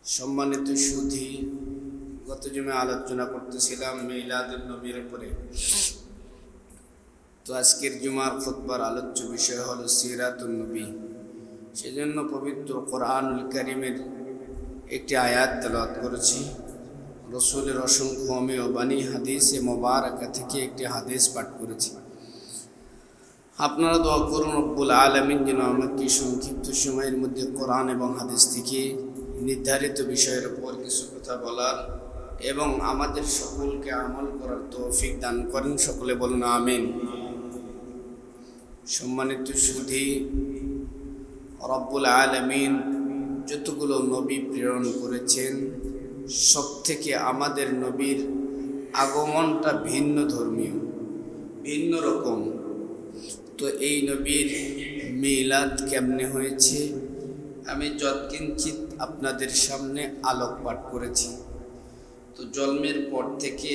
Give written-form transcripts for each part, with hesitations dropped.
সম্মানিত সুধী, গত জুমে আলোচনা করতেছিলাম মিলাদুন নবীর উপরে। তো আজকের জুমার খুতবার আলোচ্য বিষয় হলো সিরাতুন নবী। সেজন্য পবিত্র কোরআনুল কারীমের একটি আয়াত তেলাওয়াত করেছি। রসুলের অসংখ্য অমেয় বাণী হাদিসে মোবারকা থেকে একটি হাদিস পাঠ করেছি। আপনারা দোয়া করুন রব্বুল আলামিন যেন আমাকে সংক্ষিপ্ত সময়ের মধ্যে কোরআন এবং হাদিস থেকে নির্ধারিত বিষয়ের উপর কিছু কথা বলার এবং আমাদের সকলকে আমল করার তৌফিক দান করেন। সকলে বলুন আমিন। সম্মানিত সুধী, রব্বুল আলামিন যতগুলো নবী প্রেরণ করেছেন, সব থেকে আমাদের নবীর আগমনটা ভিন্ন ধর্মীয়, ভিন্ন রকম। তো এই নবীর মিলাদ কেমনে হয়েছে আমি যৎকিঞ্চিত আপনাদের সামনে আলোকপাত করেছি। তো জন্মের পর থেকে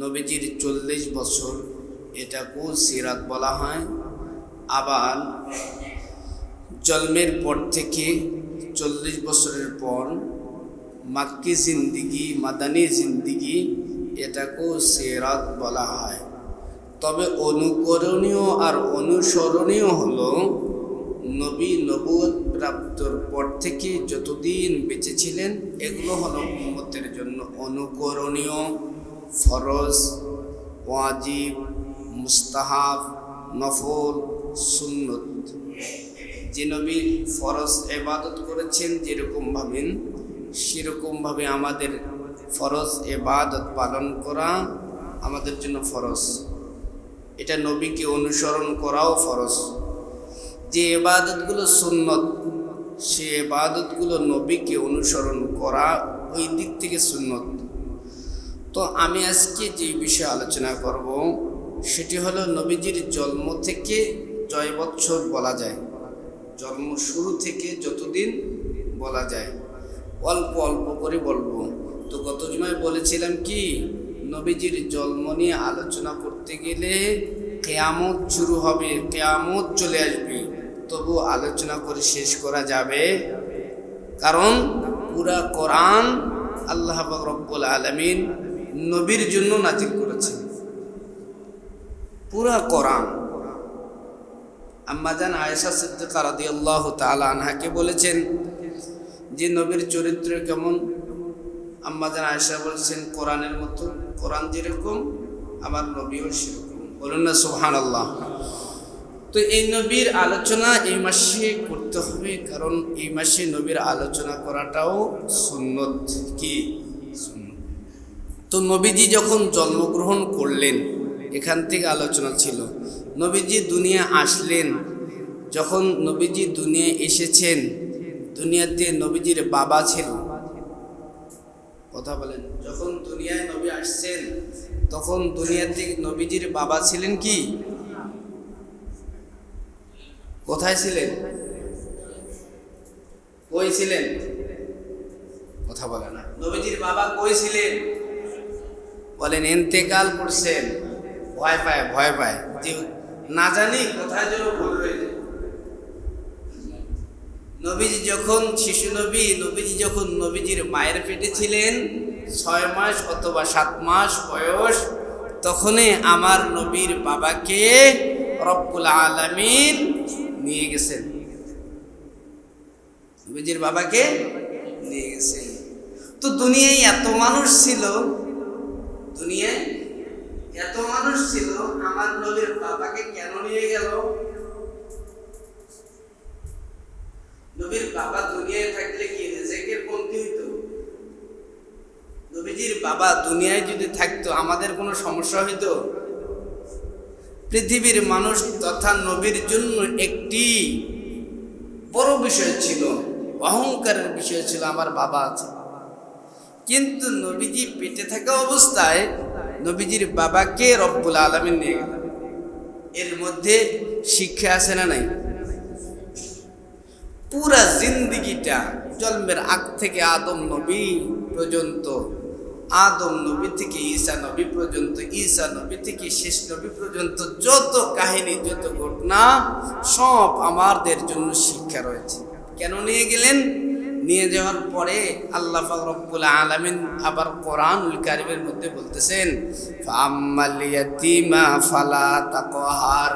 নবীজির 40 বছর, এটাকেও সিরাত বলা হয়। আবার জন্মের পর থেকে 40 বছরের পর মাক্কি জিন্দিগি, মাদানী জিন্দিগি, এটাকেও সিরাত বলা হয়। তবে অনুকরণীয় আর অনুসরণীয় হলো নবী নবুয়ত প্রাপ্তর পর থেকে যতদিন বেঁচে ছিলেন, এগুলো হলো উম্মতের জন্য অনুকরণীয়, ফরজ, ওয়াজিব, মুস্তাহাব, নফল, সুন্নত। যে নবী ফরজ ইবাদত করেছেন যেরকমভাবে, সেরকমভাবে আমাদের ফরজ ইবাদত পালন করা আমাদের জন্য ফরজ। এটা নবীকে অনুসরণ করাও ফরজ। যে ইবাদতগুলো সুন্নত, সে ইবাদতগুলো নবীকে অনুসরণ করা ওই দিক থেকে সুন্নত। তো আমি আজকে যে বিষয়ে আলোচনা করব সেটি হলো নবীজির জন্ম থেকে জয় বৎসর বলা যায়, জন্ম শুরু থেকে যতদিন বলা যায়, অল্প অল্প করে বলবো। তো গত জুমায় বলেছিলাম কি, নবীজির জন্ম নিয়ে আলোচনা করতে গেলে কিয়ামত শুরু হবে, কিয়ামত চলে আসবে, তবু আলোচনা করে শেষ করা যাবে। কারণ পুরা কোরআন আল্লাহ পাক রব্বুল আলামিন নবীর জন্য নাজিল করেছেন। পুরা কোরআন। আম্মা জান আয়েশা সিদ্দিকা রাদিয়াল্লাহু তাআলা আনহাকে বলেছেন যে নবীর চরিত্র কেমন? আম্মা জান আয়েশা বলেছেন কোরআনের মতো, কোরআন যেরকম আমার নবীও সেরকম। বলুন না সুবহানাল্লাহ। তো এই নবীর আলোচনা এই মাসে করতে হবে, কারণ এই মাসে নবীর আলোচনা করাটাও সুন্নত। কি সুন্নত? তো নবীজি যখন জন্মগ্রহণ করলেন, এখান থেকে আলোচনা ছিল। নবীজি দুনিয়া আসলেন, যখন নবীজি দুনিয়া এসেছেন, দুনিয়াতে নবীজির বাবা ছিল। কথা বলেন। যখন দুনিয়ায় নবী আসছেন, তখন দুনিয়াতে নবীজির বাবা ছিলেন কি? কোথায় ছিলেন? কই ছিলেন? কথা বলে না। নবীজির বাবা কই ছিলেন? বলেন ইন্তেকাল করছেন। ভয় পায় যে না জানি কোথায় যেন ভুল হয়ে যায়। নবীজি যখন শিশু নবীজি যখন নবীজির মায়ের পেটে ছিলেন, 6 মাস অথবা 7 মাস বয়স, তখনই আমার নবীর বাবাকে রব্বুল আলামিন নিয়ে গেছেন। নবীজির বাবাকে নিয়ে গেছেন। তো দুনিয়ায় এত মানুষ ছিল, আমার নবীর বাবাকে কেন নিয়ে গেল? নবীর বাবা দুনিয়ায় থাকলে কি রিজিকের কমতি হইতো? নবীজির বাবা দুনিয়ায় যদি থাকতো আমাদের কোনো সমস্যা হইতো? পৃথিবীর মানুষ তথা নবীর জন্য একটি বড় বিষয় ছিল, অহংকারের বিষয় ছিল, আমার বাবা আছে। কিন্তু নবীজি পেটে থাকা অবস্থায় নবীজির বাবাকে রব্বুল আলামিন নিয়ে গেলেন। এর মধ্যে শিক্ষা আছে না নাই? পুরা জিন্দিগিটা জন্মের আগ থেকে আদম নবী পর্যন্ত, আদম নবী থেকে ঈসা নবী পর্যন্ত, ঈসা নবী থেকে শেষ নবী পর্যন্ত যত কাহিনী, যত ঘটনা, সব আমাদের জন্য শিক্ষা রয়েছে। কেন নিয়ে গেলেন? নিয়ে যাওয়ার পরে আল্লাহ পাক রব্বুল আলামিন আবার কোরআনুল কারীমের মধ্যে বলতেছেন, ফাআম্মাল ইয়াতীমা ফালা তাকহার,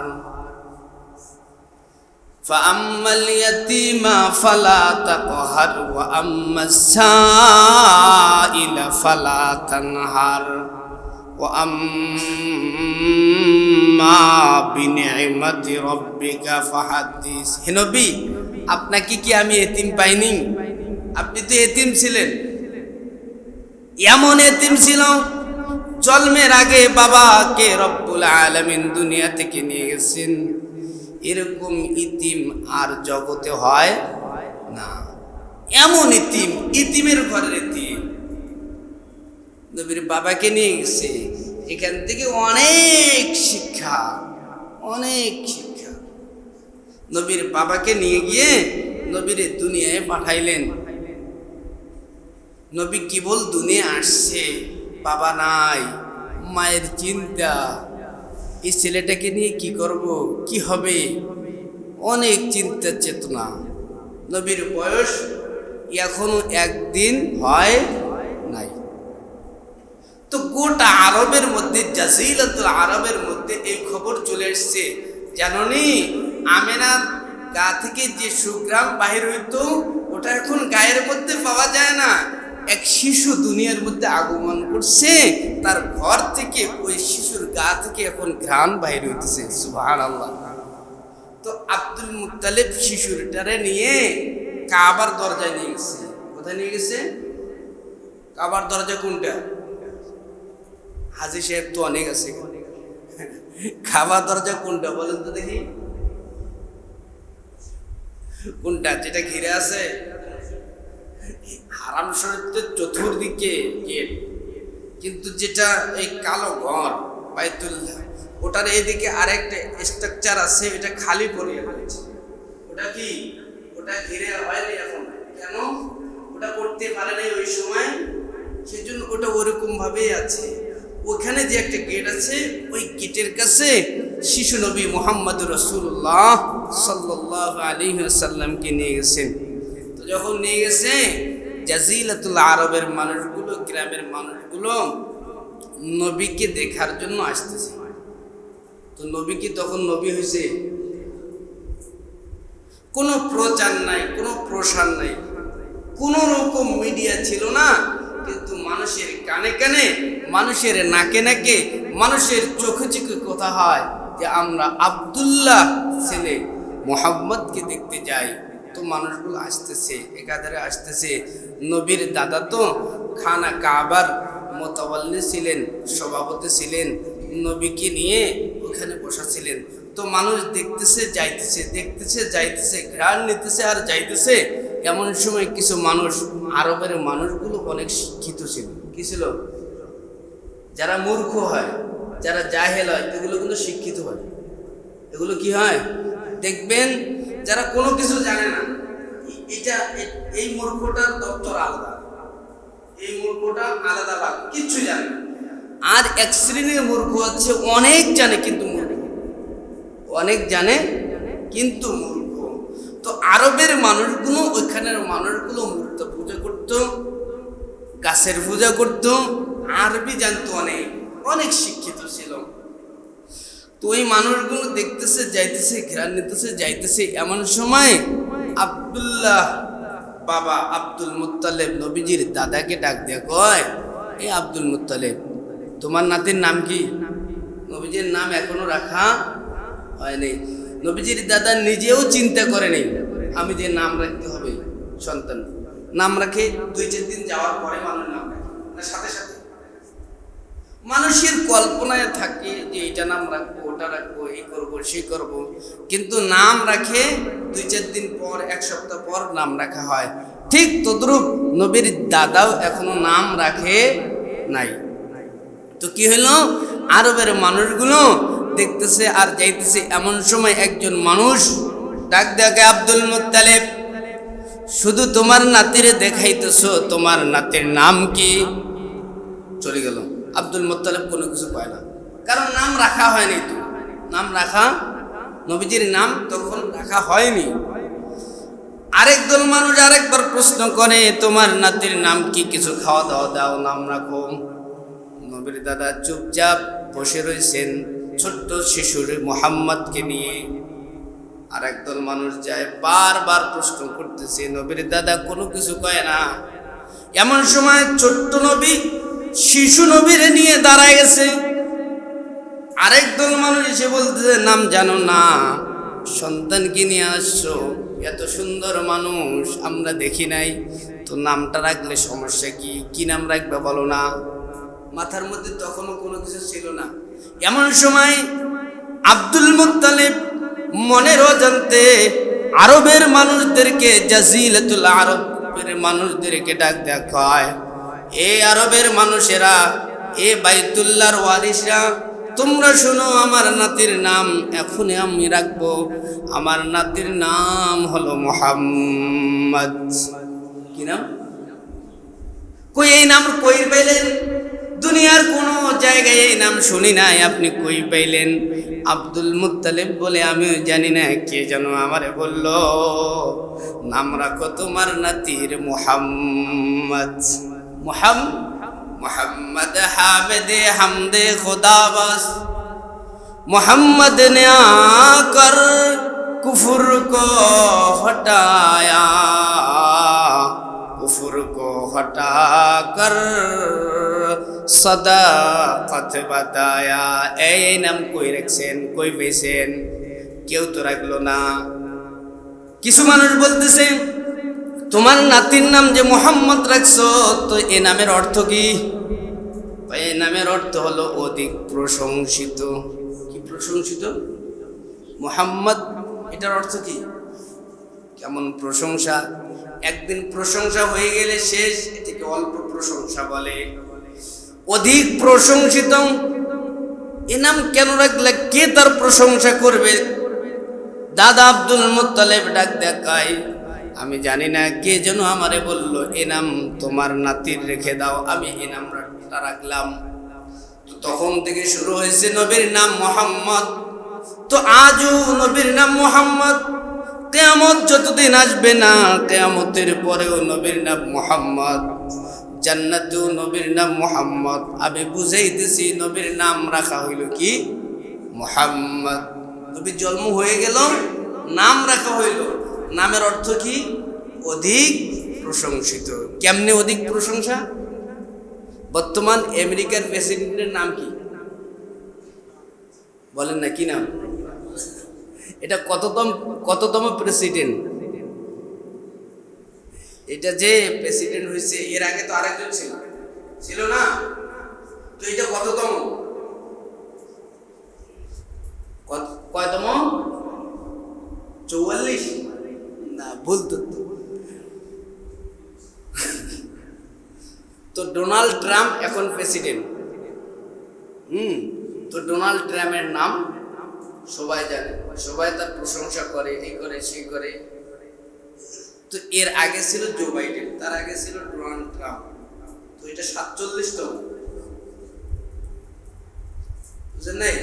ফাআম্মাল ইয়াতীমা ফালা তাকহার ওয়া আম্মাস সাইলা ফালা তানহার ওয়া আম্মা বিনি'মাতি রাব্বিকা ফাহাদ্দিস। হে নবী, আপনাকে কি আমি এতিম পাইনি? আপনি তো এতিম ছিলেন, এমন এতিম ছিল জন্মের আগে বাবাকে রব্বুল আলামিন দুনিয়া থেকে নিয়ে গেছেন। এরকম ইতিম আর জগতে হয় না। এমন ইতিম, ইতিমের ঘরের ইতিম নবীর বাবাকে নিয়ে গেছে। এখান থেকে অনেক শিক্ষা, অনেক শিক্ষা। নবীর বাবাকে নিয়ে গিয়ে নবীর দুনিয়ায় পাঠাইলেন। নবী কেবল দুনিয়া আসছে, বাবা নাই, মায়ের চিন্তা, এই ছেলেটাকে নিয়ে কি করব, কি হবে, অনেক চিন্তা চেতনা। নবীর বয়স এখনো একদিন হয় নাই। তো গোটা আরবের মধ্যে, জাজিরাতুল আরবের মধ্যে এই খবর চলে এসছে, জাননি আমেনার গা থেকে যে সুগ্রাম বাহির হইতো ওটা এখন গায়ের মধ্যে পাওয়া যায় না। এক শিশু দুনিয়ার মধ্যে আগমন করছে, তার ঘর থেকে ওই শিশুর গা থেকে এখন ঘ্রাণ বাহির হইতেছে। সুবহানাল্লাহ। তো আব্দুল মুত্তালিব শিশুটারে নিয়ে কাবার দরজায় নিয়ে গেছে। কোথায় নিয়ে গেছে? কাবার দরজা কোনটা? হাজী সাহেব তো অনেক আছে। কাবার দরজা কোনটা বলেন তো দেখি? কোনটা? যেটা ঘিরে আছে হারাম শরীফের চতুর্দিকে গেট, কিন্তু যেটা এই কালো ঘর বাইতুল্লাহ, ওটার এদিকে আরেকটা স্ট্রাকচার আছে, এটা খালি পড়ে রয়েছে। ওটা কি? ওটা ঘিরে হয়নি এখন। কেন? ওটা করতে পারে নাই ওই সময়, সেজন্য ওটা ওরকম ভাবেই আছে। ওখানে যে একটা গেট আছে, ওই গেটের কাছে শিশু নবী মুহাম্মদুর রাসূলুল্লাহ সাল্লাল্লাহু আলাইহি ওয়াসাল্লামকে নিয়ে গেছেন। তো যখন নিয়ে গেছে, জাজিরাতুল আরবের মানুষগুলো, গ্রামের মানুষগুলো নবীকে দেখার জন্য আসতেছে। তো নবী কি তখন নবী হয়েছে? কোনো প্রচার নাই, কোনো প্রসার নাই, কোনো রকম মিডিয়া ছিল না। কিন্তু মানুষের কানে কানে, মানুষের নাকে নাকে, মানুষের চোখে চোখে কথা হয় যে আমরা আব্দুল্লাহ ছেলে মুহাম্মদকে দেখতে যাই। তো মানুষগুলো আসতেছে, একাধারে আসতেছে। নবীর দাদা তো খানা কাবার মোতাওয়াল্লি ছিলেন, সভাপতি ছিলেন, নবীকে নিয়ে ওখানে বসা ছিলেন। তো মানুষ দেখতেছে যাইতেছে, দেখতেছে যাইতেছে, ঘ্রাণ নিতেছে আর যাইতেছে। এমন সময় কিছু মানুষ, আরবের মানুষগুলো অনেক শিক্ষিত ছিল। কি ছিল? যারা মূর্খ হয়, যারা জাহেল হয়, এগুলো কিন্তু শিক্ষিত হয়। এগুলো কি হয় দেখবেন, যারা কোনো কিছু জানে না, এটা এই মূর্খটার দপ্তর আলাদা, এই মূর্খটা আলাদা ভাগ, কিচ্ছু জানে না। আর এক শ্রেণীর মূর্খ হচ্ছে অনেক জানে কিন্তু মূর্খ, অনেক জানে কিন্তু মূর্খ। তো আরবের মানুষগুলো, ওইখানের মানুষগুলো মূর্তি পূজা করত, গাছের পূজা করত, আরবি জানতো, অনেক অনেক শিক্ষিত ছিল। তো ওই মানুষগুলো দেখতেছে যাইতেছে, ঘ্রাণ নিতেছে যাইতেছে। এমন সময় আব্দুল্লাহ বাবা আব্দুল মুত্তালিব নবীজির দাদাকে ডাক দিয়ে কয়, এ আব্দুল মুত্তালিব, তোমার নাতির নাম কি? নবীজির নাম এখনো রাখা হয়নি। নবীজির দাদা নিজেও চিন্তা করে নেই আমি যে নাম রাখতে হবে সন্তান। নাম রাখে 2-4 দিন যাওয়ার পরে মানুষ নাম রাখে না, সাথে সাথে মানুষের কল্পনায় থাকে যে এটা নাম রাখবো, ওটা রাখবো, এই করবো, সেই করবো। কিন্তু নাম রাখে 2-4 দিন পর, 1 সপ্তাহ পর নাম রাখা হয়। ঠিক তদ্রূপ নবীর দাদাও এখনো নাম রাখে নাই। তো কি হলো, আরবের মানুষগুলো দেখতেছে আর যাইতেছে। এমন সময় একজন মানুষ ডাক দেখে, আব্দুল মুত্তালিব, শুধু তোমার নাতিরে দেখাইতেছ, তোমার নাতির নাম কি? চলে গেল। আব্দুল মুত্তালিব কোনো কিছু পায় না, কারণ নাম রাখা হয়নি। তো নাম রাখা, নবীজির নাম তখন রাখা হয়নি। আরেক দল মানুষ আরেকবার প্রশ্ন করে, তোমার নাতির নাম কি, কিছু খাওয়া দাওয়া দাও, নাম রাখো। নবীর দাদা চুপচাপ বসে রয়েছেন ছোট্ট শিশুর মুহাম্মদকে নিয়ে। আরেক দল মানুষ যায়, বারবার প্রশ্ন করতেছে, নবীর দাদা কোনো কিছু কয় না। এমন সময় ছোট্ট নবী শিশু নবীর নিয়ে দাঁড়ায় গেছে। আরেক দল মানুষ এসে বলতেছে, নাম জানো না, সন্তানকে নিয়ে আসছো, এত সুন্দর মানুষ আমরা দেখি নাই, তো নামটা রাখলে সমস্যা কি, কি নাম রাখবে বলো না। মাথার মধ্যে তখনও কোনো কিছু ছিল না। এমন সময় আব্দুল মুত্তালিব মনের অজান্তে আরবের মানুষদেরকে, জাজিলাতুল আরবের মানুষদেরকে ডাক দেখায়, এ আরবের মানুষেরা, এ বাইতুল্লাহর ওয়ারিসরা, তোমরা শোনো, আমার নাতির নাম এখনই আমি রাখবো। আমার নাতির নাম হলো মুহাম্মদ। কি নাম? কই এই নাম কই পাইলেন? দুনিয়ার কোনো জায়গায় এই নাম শুনি নাই, আপনি কই পাইলেন? আব্দুল মুত্তালিব বলে, আমিও জানি না, কে যেন আমারে বলল, নাম রাখো তোমার নাতির মুহাম্মদ। मोहम्मद हामिद हमदे खुदा बस, मोहम्मद ने आकर कुफर को हटाया, कुफर को हटाकर सदाकत बताया। এই নাম কই রাখছেন, কই পেয়েছেন? কেউ তো রাখলো না। কিছু মানুষ বলতেছে, তোমার নাতির নাম যে মুহাম্মদ রাখছো, তো এই নামের অর্থ কি? এই নামের অর্থ হলো অধিক প্রশংসিত। কি প্রশংসিত? মুহাম্মদ, এটার অর্থ কি? কেমন প্রশংসা। একদিন প্রশংসা হয়ে গেলে শেষ, এটাকে অল্প প্রশংসা বলে। অধিক প্রশংসিত এ নাম কেন রাখলে? কে তার প্রশংসা করবে? দাদা আব্দুল মুত্তালিব ডাক দেখায়, আমি জানি না, কে যেন আমারে বলল, এ নাম তোমার নাতির রেখে দাও। আমি এ নামটা রাখলাম। তো তখন থেকে শুরু হয়েছে নবীর নাম মুহাম্মদ। তো আজও নবীর নাম মুহাম্মদ। কিয়ামত যতদিন আসবে না, কিয়ামতের পরেও নবীর নাম মুহাম্মদ। জান্নাতেও নবীর নাম মুহাম্মদ। আমি বুঝাইতেছি, নবীর নাম রাখা হইল কি? মুহাম্মদ। নবীর জন্ম হয়ে গেল, নাম রাখা হইল। নামের অর্থ কি? অধিক প্রশংসিত। কেমনে অধিক প্রশংসা? বর্তমান আমেরিকার প্রেসিডেন্টের নাম কি বলেন না? কি নাম? এটা কততম প্রেসিডেন্ট? এটা যে প্রেসিডেন্ট হয়েছে, এর আগে তো আরেকজন ছিল না? তো এটা কততম? কয়তম? 44? না, ভুল তো ডোনাল্ড ট্রাম্প এখন প্রেসিডেন্ট। তো ডোনাল্ড ট্রাম্পের নাম সবাই জানে, সবাই তার প্রশংসা করে, এই করে সেই করে। তো এর আগে ছিল জো বাইডেন, তার আগে ছিল ডোনাল্ড ট্রাম্প। তো এটা 47তম, বুঝলেন নাই?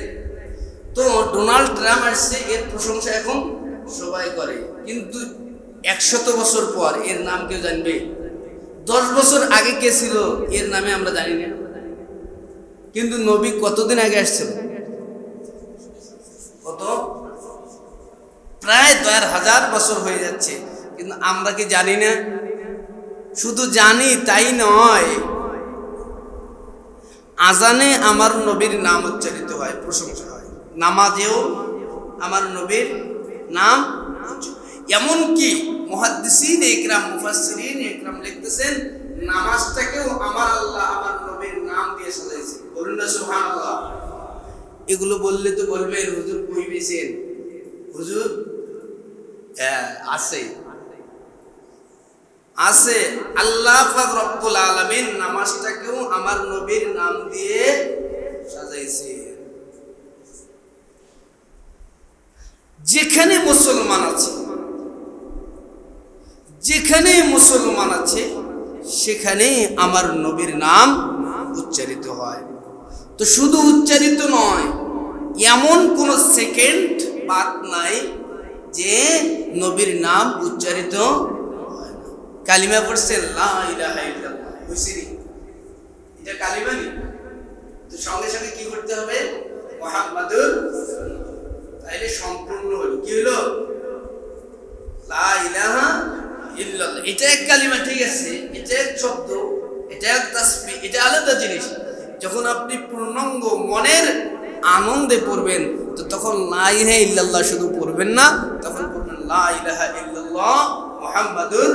তো ডোনাল্ড ট্রাম্প আসছে, এর প্রশংসা এখন সবাই করে। কিন্তু 100 বছর পর এর নাম কেউ জানবে? 10 বছর আগে কে ছিল এর নামে আমরা জানি না। কিন্তু নবী কতদিন আগে আসছিল? কত? প্রায় 1000 বছর হয়ে যাচ্ছে, কিন্তু আমরা কি জানি না? শুধু জানি তাই নয়, আজানে আমার নবীর নাম উচ্চারিত হয়, প্রশংসা হয়। নামাজেও আমার নবীর নাম। এমনকি মুহাদ্দিসিন ইকরাম, মুফাসসিরিন ইকরাম লিখতেছেন, নামাজটাকেও আমার আল্লাহ আমার নবীর নাম দিয়ে সাজাইছে। বলুন না সুবহানাল্লাহ। এগুলো বললে তো বলবে, হুজুর কই পেয়েছেন? হুজুর আছে। আল্লাহ পাক রব্বুল আলামিন নামাজটাকেও আমার নবীর নাম দিয়ে সাজাইছে। যেখানে মুসলমান আছে সেখানে আমার নবীর নাম উচ্চারিত হয়। তো শুধু উচ্চারিত নয়, এমন কোন সেকেন্ড বাদ নাই যে নবীর নাম উচ্চারিত হয় না। কালিমা পড়ছেন লা ইলাহা ইল্লাল্লাহ, হইছে নি? এটা কালিমা নি? তো সঙ্গে সঙ্গে কি করতে হবে? মুহাম্মাদুর, তাইলে সম্পূর্ণ হলো। কি হলো? লা ইলাহা ইল্লাল্লাহ, এটা এক কালিমা, ঠিক আছে, এটা এক শব্দ, এটা এক তাসবিহ, এটা আলাদা জিনিস। যখন আপনি পূর্ণাঙ্গ মনের আনন্দে পড়বেন, তো তখন লা ইলাহা ইল্লাল্লাহ শুধু পড়বেন না, তখন পড়বেন লা ইলাহা ইল্লাল্লাহ মুহাম্মাদুর।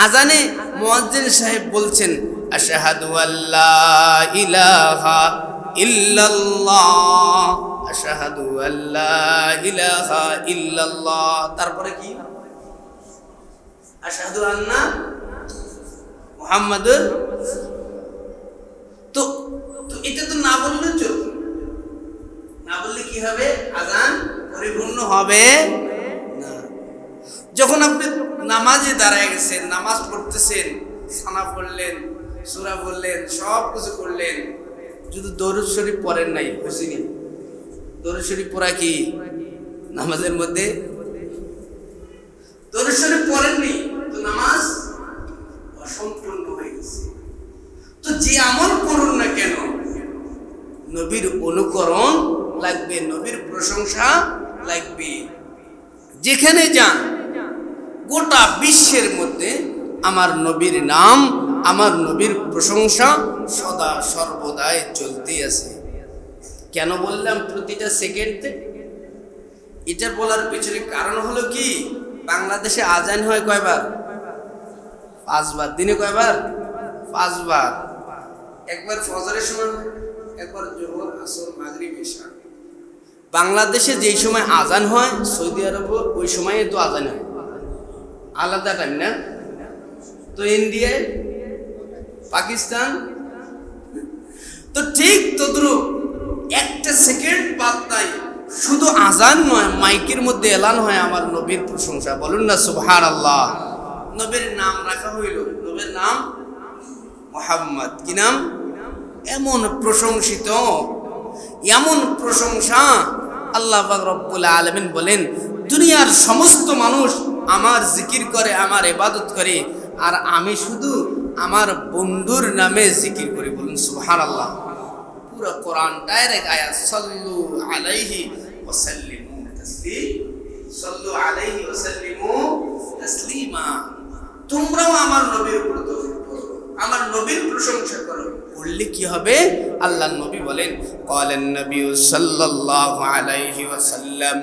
আজানে মুয়াজ্জিন সাহেব বলছেন আশহাদু আল্লা ইলাহা ইল্লাল্লাহ, আশহাদু আল্লা ইলাহা ইল্লাল্লাহ। তারপরে কি? আশহাদু আন্না মুহাম্মাদুর। তো এটা তো না বললে চলবে না, বললে কি হবে? আজান পরিপূর্ণ হবে না। যখন আপনি নামাজে দাঁড়ায় গেছেন, নামাজ পড়তেছেন, সানা পড়লেন, সূরা পড়লেন, সব কিছু করলেন, যদি দরুদ শরীফ পড়েন নাই, বুঝিনি? দরুদ শরীফ পড়া কি নামাজের মধ্যে? দরুদ শরীফ পড়েননি তো নামাজ অসম্পূর্ণ হয়ে গেছে। তো যে আমল করুন না কেন, নবীর অনুকরণ লাগবে, নবীর প্রশংসা লাগবে। যেখানে যান গোটা বিশ্বের মধ্যে আমার নবীর নাম, আমার নবীর প্রশংসা সদা সর্বদাই চলতে আছে। কেন বললাম প্রতিটা সেকেন্ডে? এটা বলার পেছনে কারণ হলো কি, বাংলাদেশে আজান হয় কয়বার? 5 বার। দিনে কয়বার? 5 বার। একবার ফজরের সময়, একবার জোহর, আসর, মাগরিব, ইশা। বাংলাদেশে যেই সময় আজান হয়, সৌদি আরব ওই সময়ে তো আজান হয়, আলাদা টাইম না? তো ইন্ডিয়ায়, পাকিস্তান তো ঠিক তদ্রুপ একটা সেকেন্ড বাদ নাই, শুধু আজান নয়, মাইকের মধ্যে এলান হয় আমার নবীর প্রশংসা। বলুন না সুবহানাল্লাহ। নবীর নাম রাখা হইল, নবীর নাম মুহাম্মদ। কি নাম? এমন প্রশংসিত, এমন প্রশংসা। আল্লাহ পাক রব্বুল আলামিন বলেন, দুনিয়ার সমস্ত মানুষ আমার জিকির করে, আমার ইবাদত করে, আর আমি শুধু আমার বন্ধুর নামে জিকির করি। বলুন সুবহানাল্লাহ। পুরো কোরআন ডাইরেক্ট আয়াত, সাল্লু আলাইহি ওয়া সাল্লিমু তাসলিমা, সাল্লু আলাইহি ওয়া সাল্লিমু তাসলিমা। তোমরাও আমার নবীর উপর দরুদ পড়ো, আমার নবীর প্রশংসা করো। বললে কি হবে? আল্লাহর নবী বলেন, ক্বালান নবী সাল্লাল্লাহু আলাইহি ওয়াসাল্লাম,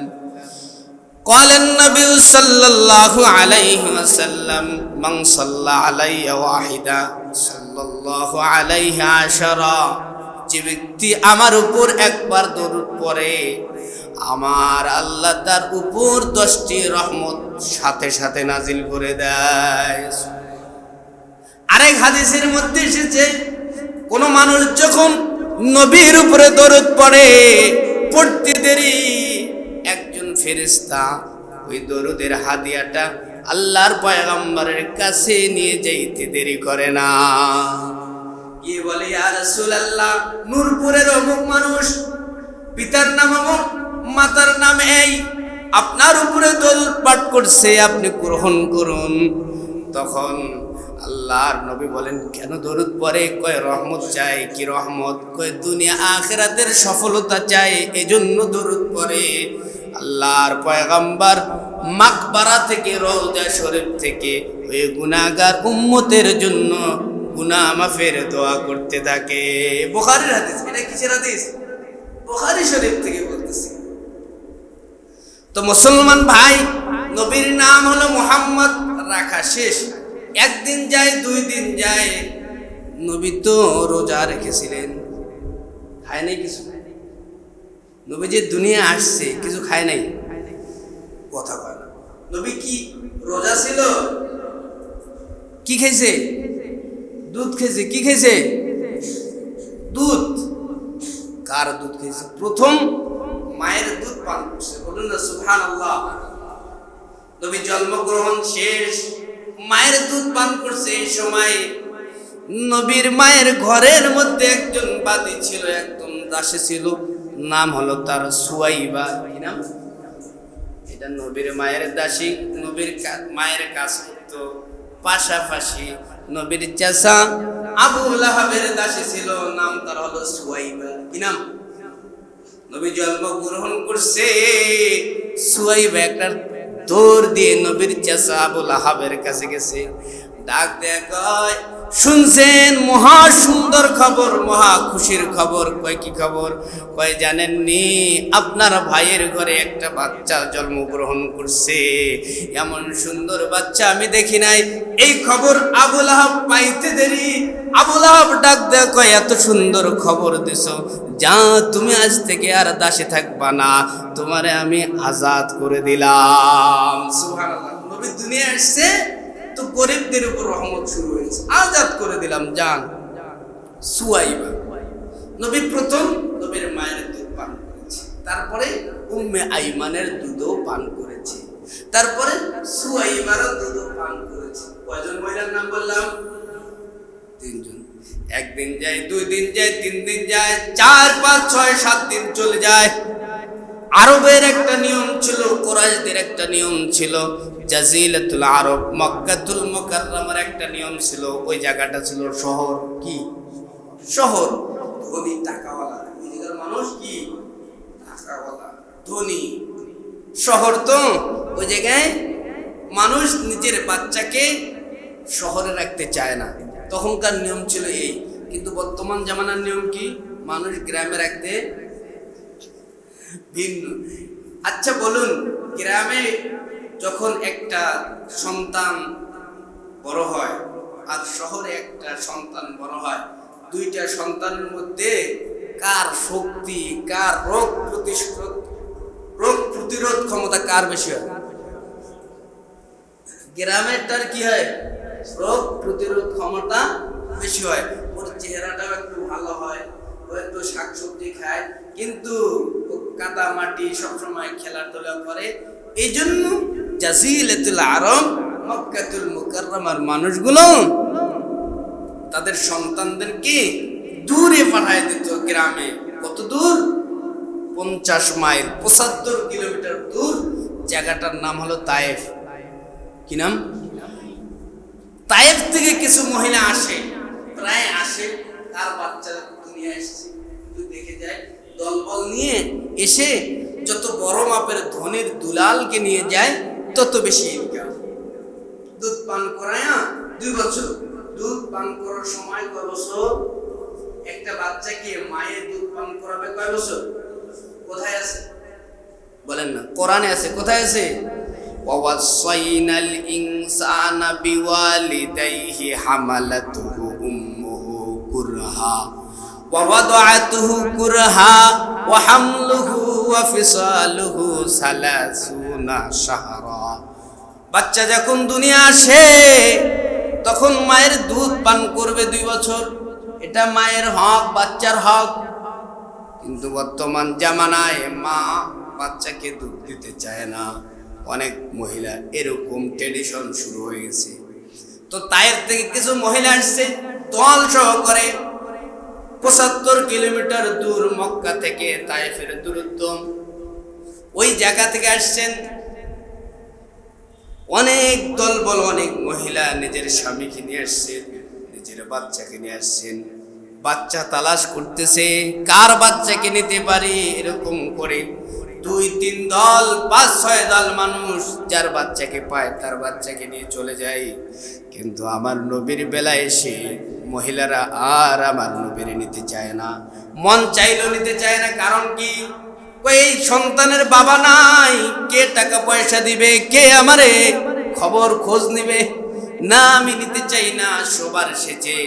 ক্বালান নবী সাল্লাল্লাহু আলাইহি ওয়াসাল্লাম, মান সাল্লা আলাইয়া ওয়াহিদা সাল্লাল্লাহু আলাইহি আশারা। যে ব্যক্তি আমার উপর একবার দরুদ পড়ে, আমার আল্লাহ তার উপর 10টি রহমত সাথে সাথে নাজিল করে দেয়। আরেক হাদিসের মধ্যে এসেছে, কোন মানুষ যখন নবীর উপরে দরুদ পড়ে, পড়তে দেরি একজন ফেরেশতা ওই দরুদের হাদিয়াটা আল্লাহর পয়গম্বরের কাছে নিয়ে যাইতে দেরি করে না। কি বলে, ইয়া রাসূলুল্লাহ, নূরপুরের অমুক মানুষ, পিতার নাম অমুক, মাতার নাম এই, আপনার উপরে দরুদ পাঠ করছে, আপনি গ্রহণ করুন। তখন আল্লাহর নবী বলেন, কেন দরুদ পড়ে? কয় রহমত চাই। কি রহমত? কয় দুনিয়া আখিরাতের সফলতা চাই, এজন্য দরুদ পড়ে। আল্লাহর পয়গম্বর মাকবারা থেকে, রওজা শরীফ থেকে ওই গুনাহগার উম্মতের জন্য গুনাহ মাফের দোয়া করতে থাকে। বুখারীর হাদিস। এটা কিসের হাদিস? বুখারী শরীফ থেকে বলতেছি। তো মুসলমান ভাই, নবীর নাম হলো মুহাম্মদ, রাখা শেষ। একদিন যায়, 2 দিন যায়, নবী তো রোজা রেখেছিলেন, খায় নাই কিছু। নবী যে দুনিয়া আসছে, কিছু খায় নাই, কথা কয় না। নবী কি রোজা ছিল? কি খাইছে? দুধ খেয়েছে। কি খেয়েছে? দুধ। কার দুধ খেয়েছে? প্রথম মায়ের দুধ পান করছে। বলুন না সুবহানাল্লাহ। নবী জন্মগ্রহণ শেষ, মায়ের দুধ পান করছে। এই সময় নবীর মায়ের ঘরের মধ্যে একজন বাদী ছিল, একদম দাসী ছিল, নাম হলো তার সুয়াইবা। কি নাম? এটা নবীর মায়ের দাসী, নবীর মায়ের কাজ করতো। পাশাপাশি নবীর চাচা আবু লাহাবের দাসী ছিল, নাম তার হলো সুয়াইবা। কি নাম? নবী জন্মগ্রহণ করছে, সুয়াইবা একটা দৌড় দিয়ে নবীর চাচা আবু লাহাবের কাছে গেছে, ডাক দেয়া কয়, শুনছেন মহা সুন্দর খবর, মহা খুশির খবর। কয় কি খবর? কয় জানেননি আপনার ভাইয়ের ঘরে একটা বাচ্চা জন্মগ্রহণ করছে, এমন সুন্দর বাচ্চা আমি দেখি নাই। এই খবর আবু লাহাব পাইতে দেরি। আবু লাহাব ডাক দেয়া কয়, এত সুন্দর খবর দিছো, যা তুমি আজ থেকে আর দাসে থাকবা না, তোমারে আমি আজাদ করে দিলাম। সুবহানাল্লাহ। নবী দুনিয়া আসছে তো গরিবদের উপর রহমত শুরু হয়েছে, আজাদ করে দিলাম, যান। সুয়াইবা নবী প্রথম নবীর মায়ের দুধ পান করেছে, তারপরে উম্মে আইমানের দুধও পান করেছে, তারপরে সুয়াইবারও দুধও পান করেছে। কয়জন মহিলার নাম বললাম? 3 জন। একদিন যায়, 2 দিন যায়, 3 দিন যায়, 4, 5, 6, 7 দিন চলে যায়। আরবের একটা নিয়ম ছিল, কুরাইশদের একটা নিয়ম ছিল, জাজিলাতুল আরব মক্কাতুল মুকাররমার একটা নিয়ম ছিল। ওই জায়গাটা ছিল শহর। কি শহর? ধনী টাকাওয়ালা, ওই জায়গার মানুষ কি টাকাওয়ালা ধনী শহর। তো ওই জায়গায় মানুষ নিজের বাচ্চাকে শহরে রাখতে চায় না, তখনকার নিয়ম ছিল এই। কিন্তু বর্তমান জামানার নিয়ম কি? মানুষ গ্রামে রাখতে ভিন্ন। আচ্ছা বলুন, গ্রামে যখন একটা সন্তান বড় হয় আর শহরে একটা সন্তান বড় হয়, দুইটা সন্তানের মধ্যে কার শক্তি, কার রোগ প্রতিরোধ ক্ষমতা কার বেশি হয়? গ্রামেরটার কি হয়? রোগ প্রতিরোধ ক্ষমতা বেশি হয়। ওর চেহারাটাও একটু ভালো হয়, ও একটু শাকসবজি খায়, কিন্তু কাদা মাটি সবসময় খেলাধুলা করে। এই জন্য জাজিলাতুল আরব মক্কাতুল মুকাররমার মানুষগুলো তাদের সন্তানদেরকে দূরে পাঠায় দিত গ্রামে। কত দূর? 50 মাইল, 75 কিলোমিটার দূর। জায়গাটার নাম হলো তায়েফ। কি নাম? তায়েফ থেকে কিছু মহিলা আসে, প্রায় আসে, তার বাচ্চা দুনিয়া এসেছে, তুই দেখে যায়, দলবল নিয়ে এসে যত বড় মাপের ধনের দুলালকে নিয়ে যায় তত বেশি ইনকাম। দুধ পান করায় 2 বছর, দুধ পান করার সময় কয় বছর? একটা বাচ্চাকে মায়ের দুধ পান করাবে কয় বছর? কোথায় আছে বলেন না? কোরআনে আছে। কোথায় আছে? ওয়াসাইনাল ইনসানা বিওয়ালিদাইহি হামালাতুহু উম্মুহু কুরহা ওয়া ওয়াদাআতুহু কুরহা ওয়া হামলুহু ওয়া ফিসালুহু 30 শাহরা। বাচ্চা যখন দুনিয়া আসে তখন মায়ের দুধ পান করবে 2 বছর, এটা মায়ের হক, বাচ্চার হক। কিন্তু বর্তমান জামানায় মা বাচ্চাকে দুধ দিতে চায় না। অনেক মহিলা এরকম ট্রেডিশন শুরু হয়ে গেছে। তো তায়েফ থেকে কিছু মহিলা আসছে দল সহকারে, 75 কিলোমিটার দূর মক্কা থেকে তায়েফের দূরত্ব। ওই জায়গা থেকে আসছেন অনেক দলবল, অনেক মহিলা নিজের স্বামীকে নিয়ে আসছেন, নিজের বাচ্চাকে নিয়ে আসছেন। বাচ্চা তালাশ করতেছে, কার বাচ্চাকে নিতে পারি, এরকম করে 2-3 দল, 5-6 দল মানুষ যার বাচ্চাকে পায় তার বাচ্চাকে নিয়ে চলে যায়। কিন্তু আমার নবীর বেলায় এসে মহিলারা আর আমার নবীর নিতে চায় না, মন চাইলেও নিতে চায় না। কারণ কি? এই সন্তানের বাবা নাই, কে টাকা পয়সা দিবে, কে আমারে খবর খোঁজ নিবে? না, আমি নিতে চাই না। সবার শেষে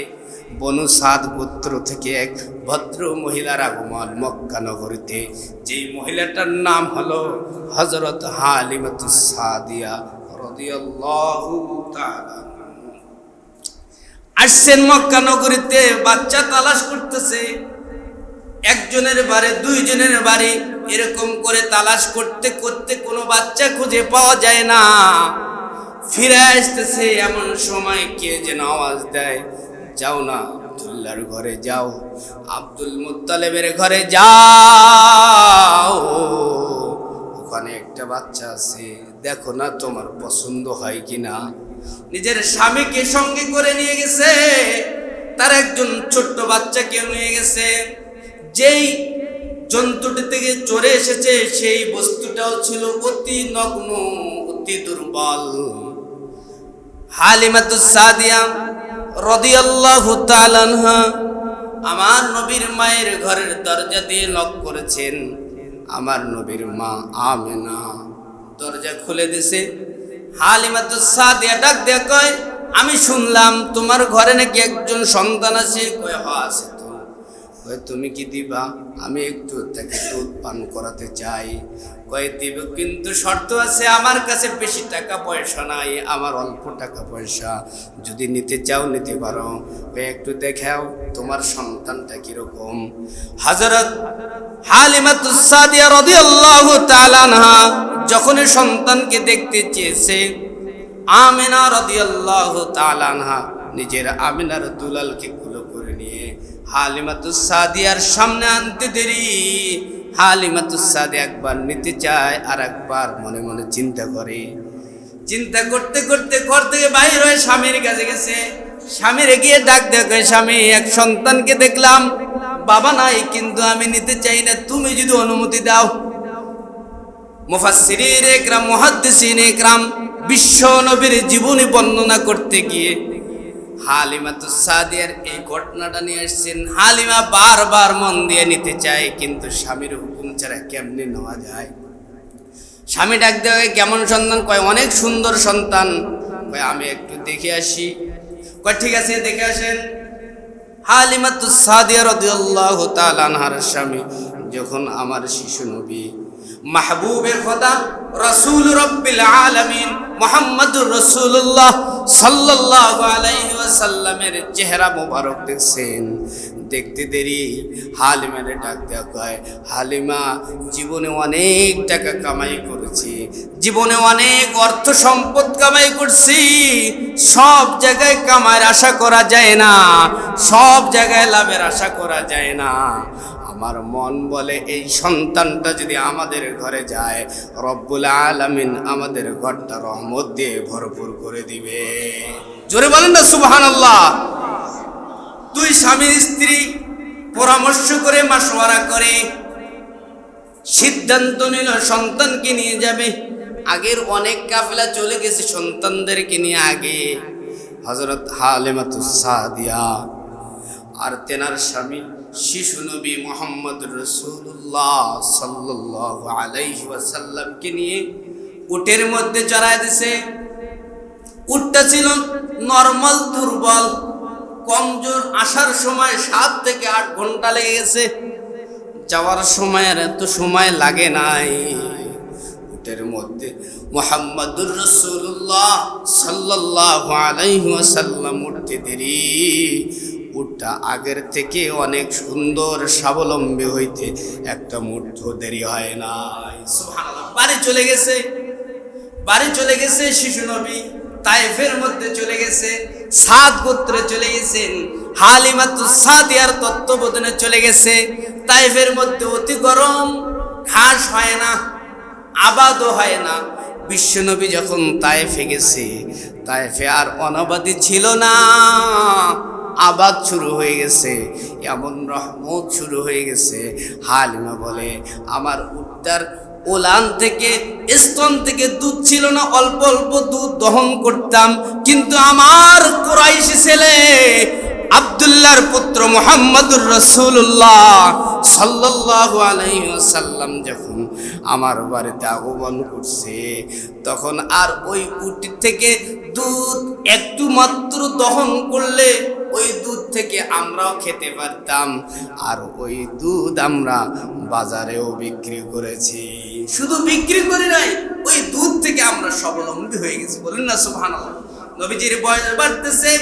বনু সাদ গোত্র থেকে এক ভদ্র মহিলার আগমন মক্কা নগরীতে। যেই মহিলাটার নাম হলো হযরত হালিমাতুস সাদিয়া রাদিয়াল্লাহু তাআলা। আসছেন মক্কা নগরীতে, বাচ্চা তালাশ করতেছে। একজনের বাড়ি, 2 জনের বাড়ি, এরকম করে তালাশ করতে করতে কোনো বাচ্চা খুঁজে পাওয়া যায় না। ফিরে আসতেছে, এমন সময় কে যেন আওয়াজ দেয়, যাও না আব্দুল্লাহর ঘরে যাও, আব্দুল মুত্তালিবের ঘরে যাও, ওখানে একটা বাচ্চা আছে, দেখো না তোমার পছন্দ হয় কিনা। নিজের স্বামীকে সঙ্গে করে নিয়ে গেছে, তার একজন ছোট্ট বাচ্চাকে নিয়ে গেছে। যেই জন্তুটি থেকে চড়ে এসেছে সেই বস্তুটাও ছিল অতি নগ্ন, অতি দুর্বল। হালিমাতুস সাদিয়া রাদিয়াল্লাহু তাআলা আনহা আমার নবীর মায়ের ঘরের দরজা দিয়ে নক করেছেন। আমার নবীর মা আমেনা দরজা খুলে দিছে। হালিমাতুস সাদিয়া ডাক দিয়ে কয়, আমি শুনলাম তোমার ঘরে নাকি একজন সন্তান আছে। কয় হ্যাঁ আছে তো। কয় তুমি কি দিবা? আমি একটু তাকে দুধ পান করাতে চাই। কয় দিব, কিন্তু শর্ত আছে, আমার কাছে বেশি টাকা পয়সা নাই, আমার অল্প টাকা পয়সা, যদি নিতে চাও নিতে পারো। কয় একটু দেখাও তোমার সন্তানটা কিরকম। হযরত হালিমাতুস সাদিয়া রাদিয়াল্লাহু তাআলা আনহা যখন সন্তানকে দেখতে চেয়েছে, আমিনা রাদিয়াল্লাহু তাআলা আনহা নিজের আমিনার দুলালকে কুলো করে নিয়ে হালিমাতুস সাদিয়ার সামনে আনতে দেরি। হালিমাতুস সাদিয়া একবার নিতে চায়, আর একবার মনে মনে চিন্তা করে। চিন্তা করতে করতে ঘর থেকে বাইর হয়ে স্বামীর কাছে গেছে। স্বামীর গিয়ে ডাক দেখে, স্বামী এক সন্তানকে দেখলাম, বাবা নাই, কিন্তু আমি নিতে চাই না, তুমি যদি অনুমতি দাও। মুফাসসিরিন ইকরাম, মুহাদ্দিসিন ইকরাম বিশ্ব নবীর জীবনী বর্ণনা করতে গিয়ে হালিমাতুস সাদিয়ার এই ঘটনাটা নিয়ে আসছেন। হালিমা বারবার মন দিয়ে নিতে চায়, কিন্তু স্বামীর হুকুম ছাড়া কেমনে নেওয়া যায়। স্বামী ডাক দেয়, কেমন সন্তান? কয় অনেক সুন্দর সন্তান। কয় আমি একটু দেখে আসি। কয় ঠিক আছে, দেখে আসেন। হালিমাতুস সাদিয়া রাদিয়াল্লাহু তাআলা আনহার স্বামী যখন আমার শিশু নবী মাহবুবে খোদা রাসূল রাব্বিল আলামিন মুহাম্মদুর রাসূলুল্লাহ সাল্লাল্লাহু আলাইহি ওয়াসাল্লামের চেহারা মোবারক দেখছেন, দেখতে দেরি হালিমার ডাক দেওয়া কয়, হালিমা জীবনে অনেক টাকা কামাই করেছি, জীবনে অনেক অর্থ সম্পদ কামাই করছি, সব জায়গায় কামাইয়ের আশা করা যায় না, সব জায়গায় লাভের আশা করা যায় না। আমার মন বলে এই সন্তানটা যদি আমাদের ঘরে যায়, রব্বুল আলামিন আমাদের ঘরটা রহমত দিয়ে ভরপুর করে দিবে। জোরে বলেন না সুবহানাল্লাহ। দুই স্বামী স্ত্রী পরামর্শ করে মাশওয়ারা করে সিদ্ধান্ত নিল সন্তানকে নিয়ে যাবে। আগের অনেক কাফেলা চলে গেছে সন্তানদেরকে নিয়ে। আগে হযরত হালিমাতুস সাদিয়া আর তেনার স্বামী শিশু নবী মুহাম্মদুর রাসূলুল্লাহ সাল্লাল্লাহু আলাইহি ওয়াসাল্লামকে নিয়ে উটের মধ্যে চড়ায় দিছে। উটটা ছিল নরমাল, দুর্বল, কমজোর। আসার সময় 7 থেকে 8 ঘন্টা লেগে গেছে, যাওয়ার সময় আর এত সময় লাগে নাই। উটের মধ্যে মুহাম্মদুর রাসূলুল্লাহ সাল্লাল্লাহু আলাইহি ওয়াসাল্লাম উঠতে দেরি। উটটা আগের থেকে অনেক সুন্দর, স্বাবলম্বী হইতে একটা মুহূর্ত দেরি হয় নাই। সুবহানাল্লাহ। বাড়ি চলে গেছে, বাড়ি চলে গেছে শিশু নবী। তায়েফের মধ্যে চলে গেছে, সাদ গোত্রে চলে গেছেন। হালিমাতুস সাদিয়ার তত্ত্বাবধানে চলে গেছে। তায়েফের মধ্যে অতি গরম, ঘাস হয় না, আবাদও হয় না। বিশ্বনবী যখন তায়েফে গেছে, তায়েফে আর অনাবাদি ছিল না, আবাদ শুরু হয়ে গেছে, এমন রহমত শুরু হয়ে গেছে। হালিমা বলে, আমার উটটার ওলান থেকে, স্তন থেকে দুধ ছিল না, অল্প অল্প দুধ দহন করতাম, কিন্তু আমার কুরাইশি ছেলে আব্দুল্লাহর পুত্র মুহাম্মদুর রাসূলুল্লাহ সাল্লাল্লাহু আলাইহি ওয়াসাল্লাম যখন আমার বাড়িতে আগমন করছে, তখন আর ওই উট থেকে দুধ একটু মাত্র দহন করলে ওই দুধ থেকে আমরাও খেতে পারতাম, আর ওই দুধ আমরা বাজারেও বিক্রি করেছি। শুধু বিক্রি করি নাই, ওই দুধ থেকে আমরা স্বাবলম্বী হয়ে গেছি। বলেন না সুবহানাল্লাহ। নবীজির বয়স বাড়তেছে,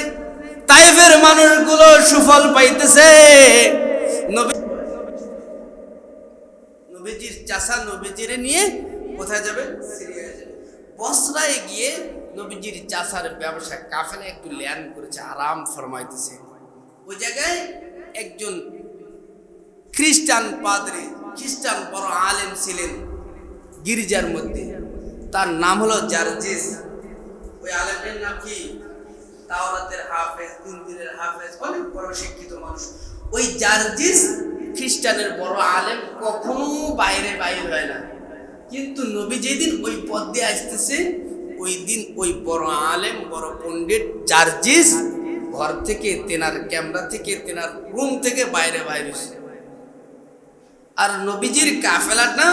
তায়েফের মানুষগুলো সুফল পাইতেছে। নবীজির চাচা নবীজিরে নিয়ে কোথায় যাবে? সিরিয়ায় যাবে। বসরায় গিয়ে নবীজির চাচার ব্যবসা কাফেলা একটু ল্যান্ড করেছে, আরাম ফরমাইতেছে। ওই জায়গায় একজন খ্রিস্টান পাদ্রী, খ্রিস্টান বড় আলেম ছিলেন, গির্জার মধ্যে, তার নাম হলো জার্জিস। ওই আলেমের নাম কি? তাওরাতের হাফেজ, ইনজিলের হাফেজ, অনেক বড় শিক্ষিত মানুষ। ওই জার্জিস খ্রিস্টানের বড় আলেম, কখনো বাইরে বাইর হয় না। কিন্তু নবী যেদিন ওই পথ দিয়ে আসতেছে, ওই দিন ওই বড় আলেম, বড় পণ্ডিত জার্জিস ঘর থেকে, তেনার ক্যামেরা থেকে, তেনার রুম থেকে বাইরে বাইরে। আর নবীজির কাফেলাটা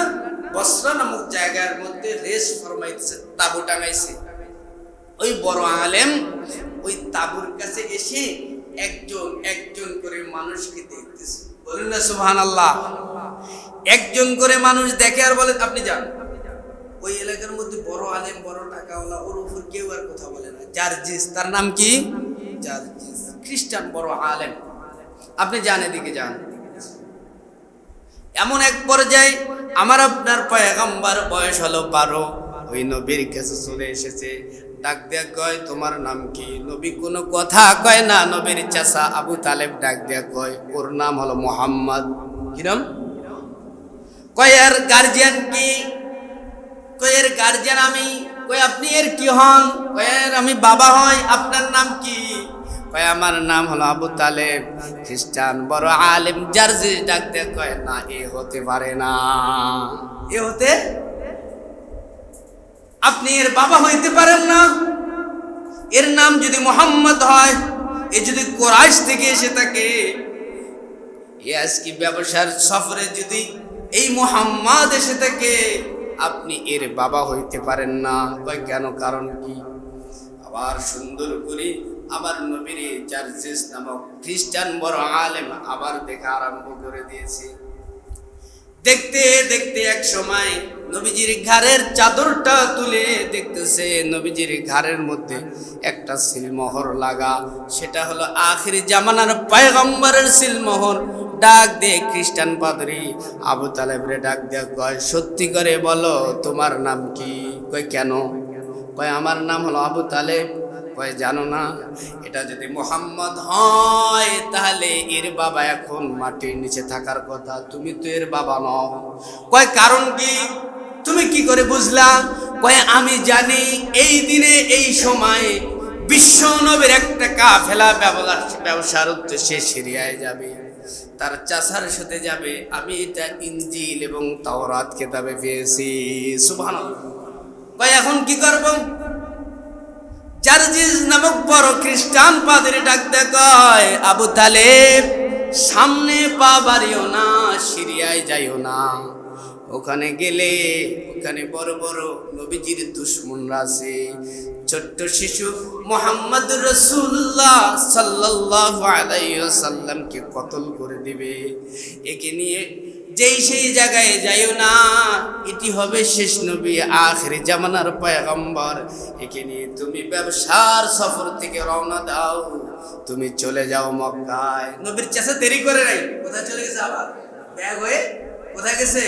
বসরা নামক জায়গার মধ্যে রেস্ট ফরমাইতেছে, তাবু টাঙাইছে। ওই বড় আলেম ওই তাবুর কাছে এসে একজন একজন করে মানুষকে দেখতেছে। বলুন না সুবহানাল্লাহ। একজন করে মানুষ দেখে আর বলে আপনি যান। ওই এলাকার মধ্যে বড় আলেম, বড় টাকাওয়ালা, ওর উপর কেউ আর কথা বলে না। জার্জিস, তার নাম কি? জার্জিস, খ্রিস্টান বড় আলেম। আপনি যান, এদিকে যান। এমন এক পর্যায়ে আমার আপনার পয়গম্বর বয়স হলো 12, ওই নবীর কাছে চলে এসেছে। ডাক দিয়া কয় তোমার নাম কি? নবী কোনো কথা কয় না। নবীর চাচা আবু তালেব ডাক দিয়া কয় ওর নাম হলো মুহাম্মদ। কি নাম? কয় এর গার্জিয়ান কি? কয় এর গার্জিয়ান আমি। কয় আপনি এর কি হন? কয় এর আমি বাবা হই। আপনার নাম কি? কয় আমার নাম হলো আবু তালেব। খ্রিস্টান বড় আলেম জার্জিস ডাক দিয়া কয় না, এ হতে পারে না। এ হতে, আপনি এর বাবা হইতে পারেন না। এর নাম যদি মুহাম্মদ হয়, এ যদি কুরাইশ থেকে এসে থাকে, এ আজকে ব্যবসার সফরে যদি এই মুহাম্মদ এসে থাকে, আপনি এর বাবা হইতে পারেন না। কয় কেন? কারণ কি? আবার সুন্দর করে আমার নবীর জার্জিস নামক খ্রিস্টান বড় আলেম আবার দেখা আরম্ভ করে দিয়েছে। দেখতে দেখতে এক সময় নবীজির ঘাড়ের চাদরটা তুলে দেখতেছে, নবীজির ঘাড়ের মধ্যে একটা সিলমোহর লাগা। সেটা হলো আখিরি জামানার পয়গম্বরের সিলমোহর। ডাক দে খ্রিস্টান পাদ্রী আবু তালেবরে ডাক দেয়া কয় সত্যি করে বলো তোমার নাম কি? কয় কেন? কয় আমার নাম হলো আবু তালেব। কয় জানো না, এটা যদি মুহাম্মদ হয় তাহলে এর বাবা এখন মাটির নিচে থাকার কথা, তুমি তো এর বাবা নও। কয় কারণ কি? তুমি কি করে বুঝলা? কয় আমি জানি এই দিনে এই সময়ে বিশ্ব নবীর একটা কাফেলা ব্যবসার উদ্দেশ্যে সিরিয়ায় যাবে, তার চাচার সাথে যাবে। আমি এটা ইনজিল এবং তাওরাত কিতাবে পেয়েছি। সুবহানাল্লাহ। কয় এখন কি করব? জার্জিস নামক বড় খ্রিস্টান পাদ্রী ডাক দেয়া কয় আবু তালেব সামনে পা বাড়িও না, সিরিয়ায় যাইও না। ওখানে গেলে ওখানে বড় বড় নবীজির দুশমনরা আছে। ছোট্ট শিশু মুহাম্মদ রাসূলুল্লাহ সাল্লাল্লাহু আলাইহি ওয়াসাল্লামকে কতল করে দিবে। একে নিয়ে যেই সেই জায়গায় যাইও না, এটি হবে শেষ নবী, আখিরি জামানার পয়গম্বর। একে নিয়ে তুমি ব্যবসার সফর থেকে রওনা দাও, তুমি চলে যাও মক্কায়। নবীর চাচা দেরি করে নাই, কোথায় চলে গেছে? আবার ব্যাগ হয়ে কোথায় গেছে?